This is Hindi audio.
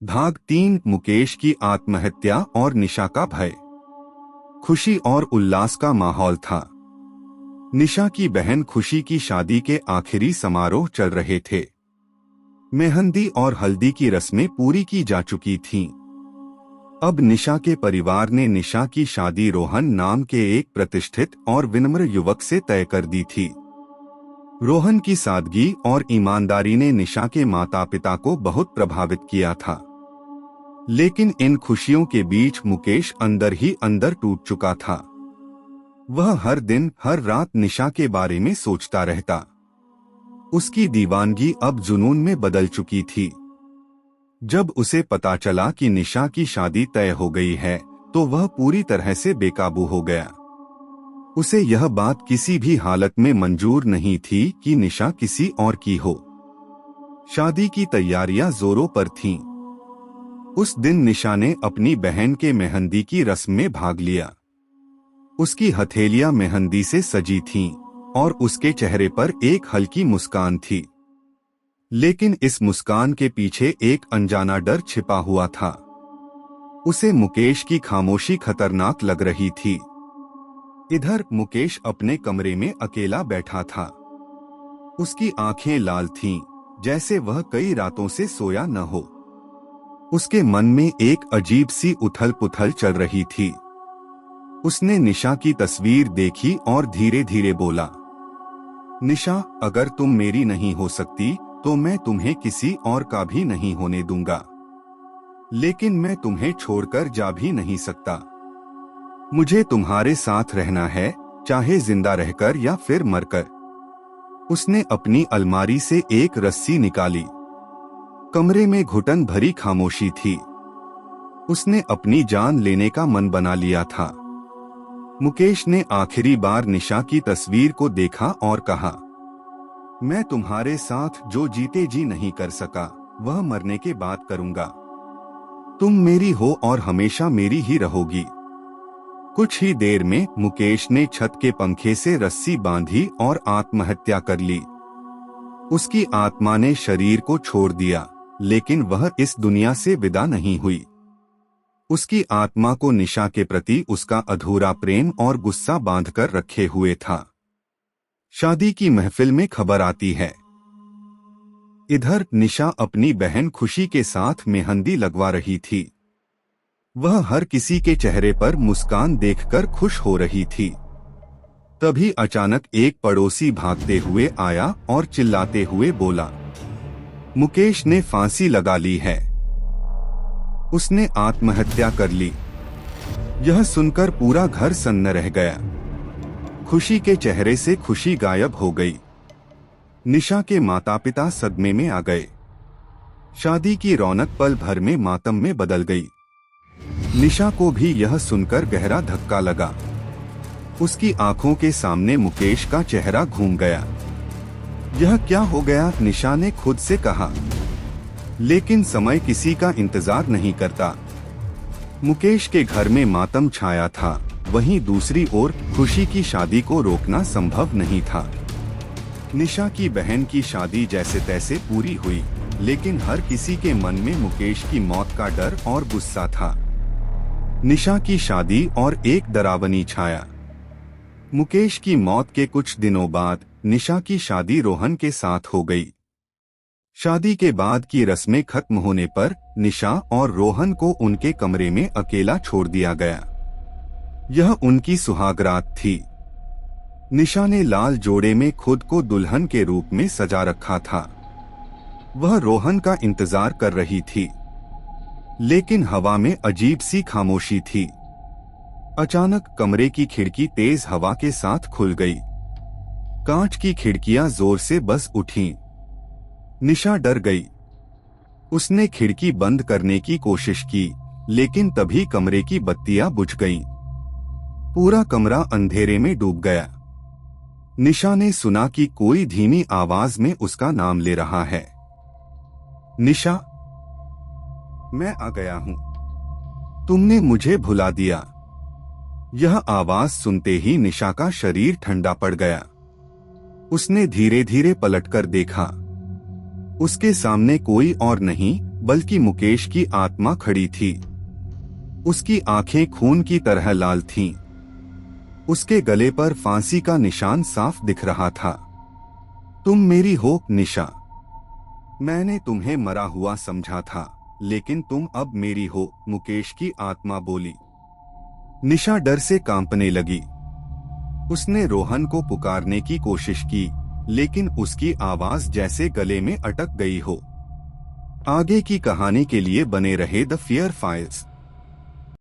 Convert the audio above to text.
भाग 3 मुकेश की आत्महत्या और निशा का भय। खुशी और उल्लास का माहौल था। निशा की बहन खुशी की शादी के आखिरी समारोह चल रहे थे। मेहंदी और हल्दी की रस्में पूरी की जा चुकी थीं। अब निशा के परिवार ने निशा की शादी रोहन नाम के एक प्रतिष्ठित और विनम्र युवक से तय कर दी थी। रोहन की सादगी और ईमानदारी ने निशा के माता पिता को बहुत प्रभावित किया था। लेकिन इन खुशियों के बीच मुकेश अंदर ही अंदर टूट चुका था। वह हर दिन हर रात निशा के बारे में सोचता रहता। उसकी दीवानगी अब जुनून में बदल चुकी थी। जब उसे पता चला कि निशा की शादी तय हो गई है तो वह पूरी तरह से बेकाबू हो गया। उसे यह बात किसी भी हालत में मंजूर नहीं थी कि निशा किसी और की हो। शादी की तैयारियां जोरों पर थीं। उस दिन निशा ने अपनी बहन के मेहंदी की रस्म में भाग लिया। उसकी हथेलियां मेहंदी से सजी थीं और उसके चेहरे पर एक हल्की मुस्कान थी। लेकिन इस मुस्कान के पीछे एक अनजाना डर छिपा हुआ था। उसे मुकेश की खामोशी खतरनाक लग रही थी। इधर मुकेश अपने कमरे में अकेला बैठा था। उसकी आंखें लाल थीं, जैसे वह कई रातों से सोया न हो। उसके मन में एक अजीब सी उथल पुथल चल रही थी। उसने निशा की तस्वीर देखी और धीरे धीरे बोला, निशा, अगर तुम मेरी नहीं हो सकती तो मैं तुम्हें किसी और का भी नहीं होने दूंगा। लेकिन मैं तुम्हें छोड़कर जा भी नहीं सकता। मुझे तुम्हारे साथ रहना है, चाहे जिंदा रहकर या फिर मरकर। उसने अपनी अलमारी से एक रस्सी निकाली। कमरे में घुटन भरी खामोशी थी। उसने अपनी जान लेने का मन बना लिया था। मुकेश ने आखिरी बार निशा की तस्वीर को देखा और कहा, मैं तुम्हारे साथ जो जीते जी नहीं कर सका वह मरने के बाद करूंगा। तुम मेरी हो और हमेशा मेरी ही रहोगी। कुछ ही देर में मुकेश ने छत के पंखे से रस्सी बांधी और आत्महत्या कर ली। उसकी आत्मा ने शरीर को छोड़ दिया, लेकिन वह इस दुनिया से विदा नहीं हुई। उसकी आत्मा को निशा के प्रति उसका अधूरा प्रेम और गुस्सा बांधकर रखे हुए था। शादी की महफिल में खबर आती है। इधर निशा अपनी बहन खुशी के साथ मेहंदी लगवा रही थी। वह हर किसी के चेहरे पर मुस्कान देखकर खुश हो रही थी। तभी अचानक एक पड़ोसी भागते हुए आया और चिल्लाते हुए बोला, मुकेश ने फांसी लगा ली है। उसने आत्महत्या कर ली। यह सुनकर पूरा घर सन्न रह गया। खुशी के चेहरे से खुशी गायब हो गई। निशा के माता पिता सदमे में आ गए। शादी की रौनक पल भर में मातम में बदल गई। निशा को भी यह सुनकर गहरा धक्का लगा। उसकी आंखों के सामने मुकेश का चेहरा घूम गया। यह क्या हो गया, निशा ने खुद से कहा। लेकिन समय किसी का इंतजार नहीं करता। मुकेश के घर में मातम छाया था, वहीं दूसरी ओर खुशी की शादी को रोकना संभव नहीं था। निशा की बहन की शादी जैसे तैसे पूरी हुई, लेकिन हर किसी के मन में मुकेश की मौत का डर और गुस्सा था। निशा की शादी और एक डरावनी छाया। मुकेश की मौत के कुछ दिनों बाद निशा की शादी रोहन के साथ हो गई। शादी के बाद की रस्में खत्म होने पर निशा और रोहन को उनके कमरे में अकेला छोड़ दिया गया। यह उनकी सुहागरात थी। निशा ने लाल जोड़े में खुद को दुल्हन के रूप में सजा रखा था। वह रोहन का इंतजार कर रही थी, लेकिन हवा में अजीब सी खामोशी थी। अचानक कमरे की खिड़की तेज हवा के साथ खुल गई। कांच की खिड़कियां जोर से बस उठीं। निशा डर गई। उसने खिड़की बंद करने की कोशिश की, लेकिन तभी कमरे की बत्तियां बुझ गईं। पूरा कमरा अंधेरे में डूब गया। निशा ने सुना कि कोई धीमी आवाज में उसका नाम ले रहा है, निशा, मैं आ गया हूं। तुमने मुझे भुला दिया। यह आवाज सुनते ही निशा का शरीर ठंडा पड़ गया। उसने धीरे धीरे पलटकर देखा। उसके सामने कोई और नहीं बल्कि मुकेश की आत्मा खड़ी थी। उसकी आंखें खून की तरह लाल थीं। उसके गले पर फांसी का निशान साफ दिख रहा था। तुम मेरी हो, निशा। मैंने तुम्हें मरा हुआ समझा था, लेकिन तुम अब मेरी हो, मुकेश की आत्मा बोली। निशा डर से कांपने लगी। उसने रोहन को पुकारने की कोशिश की, लेकिन उसकी आवाज जैसे गले में अटक गई हो। आगे की कहानी के लिए बने रहे द फियर फाइल्स।